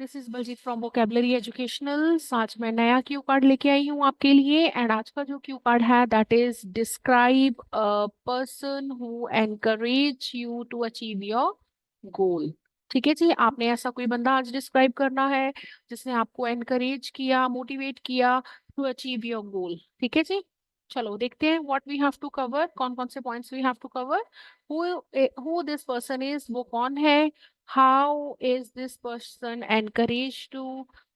This is Baljeet from vocabulary educational. आज मैं नया क्यू कार्ड लेके आई हूँ आपके लिए। एंड आज का जो क्यू कार्ड है that is describe a person who encourage you to achieve your goal. ठीक है जी, आपने ऐसा कोई बंदा आज डिस्क्राइब करना है जिसने आपको एनकरेज किया, मोटिवेट किया टू अचीव योर गोल। ठीक है जी, चलो देखते हैं what we have to cover, कौन कौन से points we have to cover. Who this person is, वो कौन है, how is this person encourage to,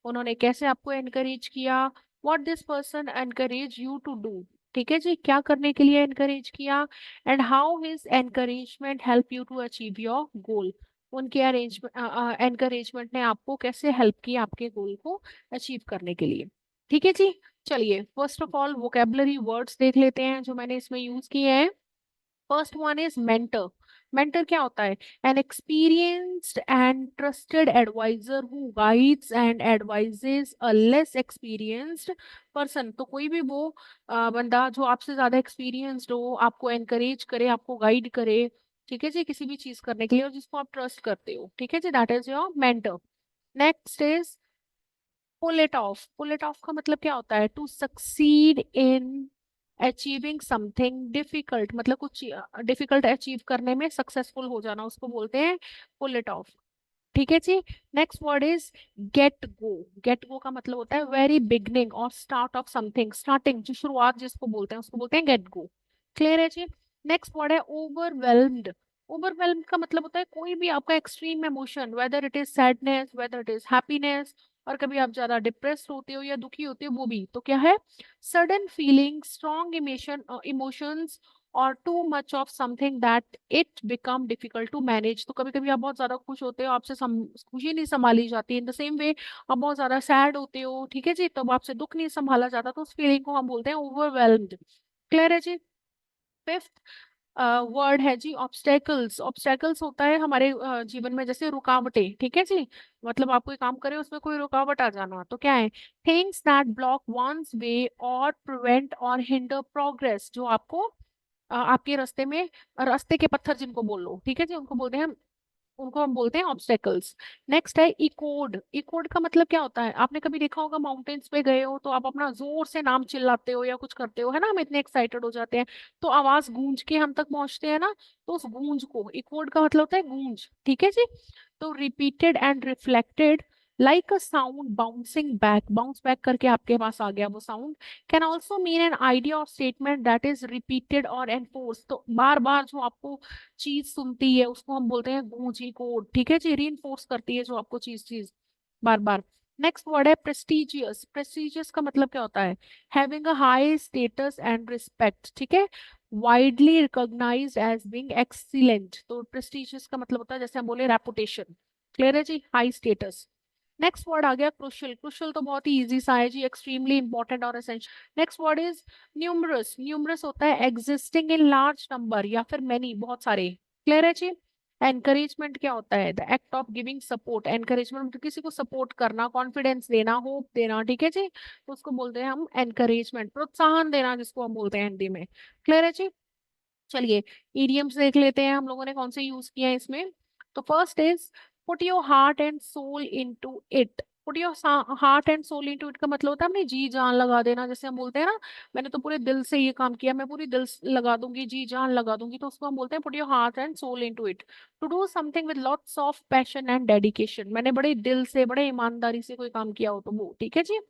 उन्होंने कैसे आपको एनकरेज किया, what this person encourage you to do. ठीक है जी, क्या करने के लिए एनकरेज किया, and how his encouragement help you to achieve your goal. उनके एनकरेजमेंट ने आपको कैसे हेल्प किया आपके गोल को अचीव करने के लिए। ठीक है जी, चलिए first of all vocabulary words देख लेते हैं जो मैंने इसमें यूज किए हैं। First one is mentor. Mentor क्या होता है? An experienced and trusted adviser who guides and advises a less experienced person. तो कोई भी वो बंदा जो आपसे ज्यादा एक्सपीरियंस्ड हो, आपको एनकरेज करे, आपको गाइड करे, ठीक है जी, किसी भी चीज करने के लिए, और जिसको आप ट्रस्ट करते हो। ठीक है जी, that is your mentor. Next is pull it off. Pull it off का मतलब क्या होता है? To succeed in achieving something difficult, मतलब कुछ डिफिकल्ट अचीव करने में सक्सेसफुल हो जाना, उसको बोलते हैं पुल इट ऑफ। ठीक है जी। Next word is get go. Get go का मतलब होता है वेरी बिगनिंग और स्टार्ट ऑफ समथिंग, स्टार्टिंग जो शुरुआत जिसको बोलते हैं उसको बोलते हैं गेट गो। क्लियर है जी। नेक्स्ट वर्ड है ओवरवेल्म्ड। ओवरवेल्म्ड का मतलब होता है कोई भी आपका extreme emotion, whether it is sadness, whether it is happiness, और कभी आप ज्यादा डिप्रेस्ड होते हो या दुखी होते हो, वो भी तो क्या है? सडन फीलिंग, स्ट्रॉन्ग इमोशंस, और too much of something that it become difficult to manage. तो कभी कभी आप बहुत ज्यादा खुश होते हो, आपसे खुशी नहीं संभाली जाती। इन द सेम वे आप बहुत ज्यादा सैड होते हो, ठीक है जी, तब आपसे दुख नहीं संभाला जाता, तो उस फीलिंग को हम बोलते हैं ओवरवेल्म्ड। क्लियर है जी। फिफ्थ वर्ड है जी ऑब्स्टेकल्स। ऑब्स्टेकल्स होता है हमारे जीवन में जैसे रुकावटें। ठीक है जी, मतलब आप कोई काम करें उसमें कोई रुकावट आ जाना, तो क्या है? थिंग्स दैट ब्लॉक वंस वे और प्रिवेंट और हिंडर प्रोग्रेस, जो आपको आपके रास्ते में, रास्ते के पत्थर जिनको बोल लो, ठीक है जी, उनको हम बोलते हैं ऑब्स्टेकल्स। नेक्स्ट है इकोड। इकोड का मतलब क्या होता है? आपने कभी देखा होगा माउंटेन्स पे गए हो तो आप अपना जोर से नाम चिल्लाते हो या कुछ करते हो, है ना, हम इतने एक्साइटेड हो जाते हैं, तो आवाज गूंज के हम तक पहुंचते हैं ना, तो उस गूंज को, इकोड का मतलब होता है गूंज। ठीक है जी। तो repeated and reflected like a sound bouncing back, bounce back करके आपके पास आ गया वो sound. Can also mean an idea और स्टेटमेंट दैट इज रिपीटेड और एनफोर्स। तो बार बार जो आपको चीज सुनती है उसको हम बोलते हैं गूंजी कोड। ठीक है जी, रीइंफोर्स करती है जो आपको चीज चीज बार बार। नेक्स्ट वर्ड है प्रेस्टिजियस। प्रेस्टिजियस का मतलब क्या होता है? Having a high status and respect. ठीक है, widely recognised as being excellent. तो प्रेस्टिजियस का मतलब होता है जैसे हम बोले रेपुटेशन। क्लियर है जी, हाई स्टेटस। नेक्स्ट वर्ड आ गया क्रुशियल। क्रुशियल तो बहुत ही इजी सा है जी, एक्सट्रीमली इंपॉर्टेंट और essential. Next word is numerous. Numerous होता है एग्जिस्टिंग इन लार्ज नंबर या फिर मेनी, बहुत सारे। क्लियर है जी। एनकरेजमेंट क्या होता है? The act of giving support. Encouragement मतलब किसी को सपोर्ट करना, कॉन्फिडेंस देना, होप देना, ठीक है जी, तो उसको बोलते हैं हम एनकरेजमेंट, प्रोत्साहन देना जिसको हम बोलते हैं हिंदी में। क्लियर है जी। चलिए इडियम्स देख लेते हैं हम लोगों ने कौन से यूज किए हैं इसमें। तो first is put your heart and soul into it. Put your heart and soul into it का मतलब होता है अपनी जी जान लगा देना, जैसे हम बोलते हैं ना, मैंने तो पूरे दिल से ये काम किया, मैं पूरी लगा दूंगी, जी जान लगा दूंगी, तो उसको हम बोलते हैं put your heart and soul into it. To do something with lots of passion and dedication, मैंने बड़े दिल से, बड़े ईमानदारी से कोई काम किया हो तो वो। ठीक है जी।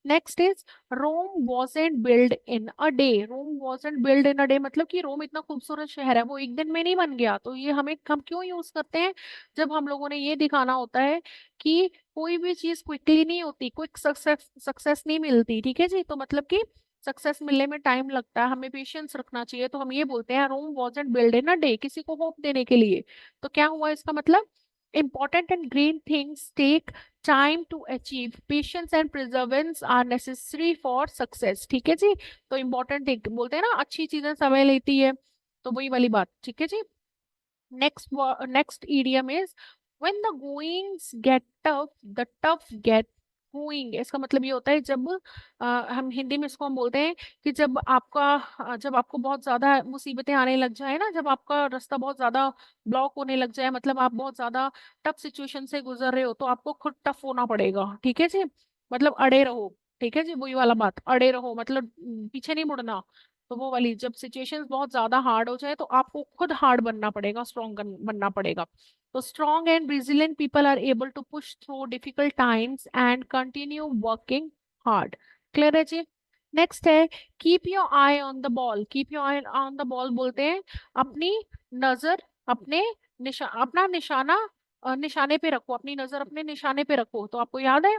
Next is Rome wasn't built in a day. Rome wasn't built in a day मतलब कि रोम इतना खूबसूरत शहर है वो एक दिन में नहीं बन गया। तो ये हम क्यों यूज करते हैं? जब हम लोगों ने ये दिखाना होता है कि कोई भी चीज क्विकली नहीं होती, क्विक सक्सेस नहीं मिलती। ठीक है जी, तो मतलब कि सक्सेस मिलने में टाइम लगता है, हमें पेशेंस रखना चाहिए, तो हम ये बोलते हैं Rome wasn't built in a day, किसी को होप देने के लिए। तो क्या हुआ इसका मतलब? important and great things take time to achieve, patience and perseverance are necessary for success। ठीक है जी, तो important एक बोलते हैं ना, अच्छी चीजें समय लेती है, तो वही वाली बात। ठीक है जी। Next idiom is when the goings get tough, the tough get हुइंग, इसका मतलब ये होता है जब हम हिंदी में इसको हम बोलते हैं कि जब जब आपको बहुत ज्यादा मुसीबतें आने लग जाए ना, जब आपका रास्ता बहुत ज्यादा ब्लॉक होने लग जाए, मतलब आप बहुत ज्यादा टफ सिचुएशन से गुजर रहे हो, तो आपको खुद टफ होना पड़ेगा, ठीक है जी। मतलब अड़े रहो, ठीक है जी, वही वाला बात, अड़े रहो मतलब पीछे नहीं मुड़ना। तो वो वाली, जब सिचुएशंस बहुत ज्यादा हार्ड हो जाए तो आपको खुद हार्ड बनना पड़ेगा, स्ट्रॉन्ग बनना पड़ेगा। तो strong and resilient people are able to push through difficult times and continue working hard. Clear है जी। नेक्स्ट है keep your I on the ball. Keep your I on the ball बोलते हैं अपनी नजर अपना निशाना निशाने पे रखो, अपनी नजर अपने निशाने पे रखो। तो आपको याद है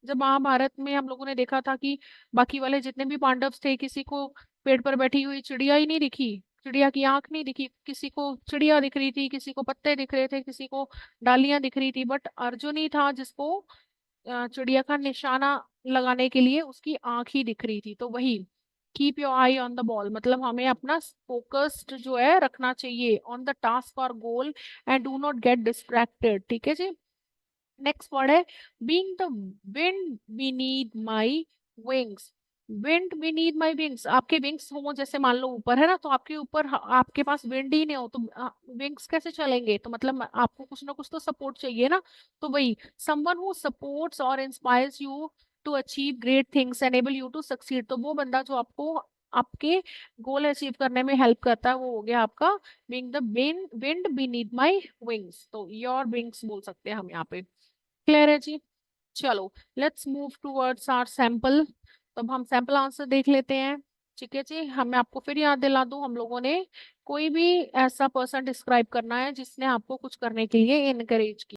जब महाभारत में हम लोगों ने देखा था कि बाकी वाले जितने भी पांडव थे, किसी को पेड़ पर बैठी हुई चिड़िया ही नहीं दिखी, चिड़िया की आंख नहीं दिखी, किसी को चिड़िया दिख रही थी, किसी को पत्ते दिख रहे थे, किसी को डालियां दिख रही थी, बट अर्जुन ही था जिसको चिड़िया का निशाना लगाने के लिए उसकी आंख ही दिख रही थी। तो वही keep your I on the ball, मतलब हमें अपना फोकस्ड जो है रखना चाहिए ऑन द टास्क और goal, and do not get distracted, ठीक है जी। नेक्स्ट वर्ड है being the wind beneath my wings. Wind beneath my wings, आपके विंग्स हो जैसे मान लो ऊपर है ना, तो आपके ऊपर आपके पास विंड ही नहीं हो तो विंग्स कैसे चलेंगे? तो मतलब आपको कुछ ना कुछ तो सपोर्ट चाहिए ना। तो वही समवन हु सपोर्ट्स और inspires you to achieve great things enable you to succeed. तो वो बंदा जो आपको आपके गोल अचीव करने में हेल्प करता है, वो हो गया आपका being the wind beneath my wings. तो योर विंग्स बोल सकते हैं हम यहाँ पे। क्लियर है जी। चलो let's move towards our sample. तो अब हम सैंपल आंसर देख लेते हैं, ठीक है जी। हमें आपको फिर याद दिला दूं, हम लोगों ने कोई भी ऐसा पर्सन डिस्क्राइब करना है जिसने आपको कुछ करने के लिए इनकरेज किया।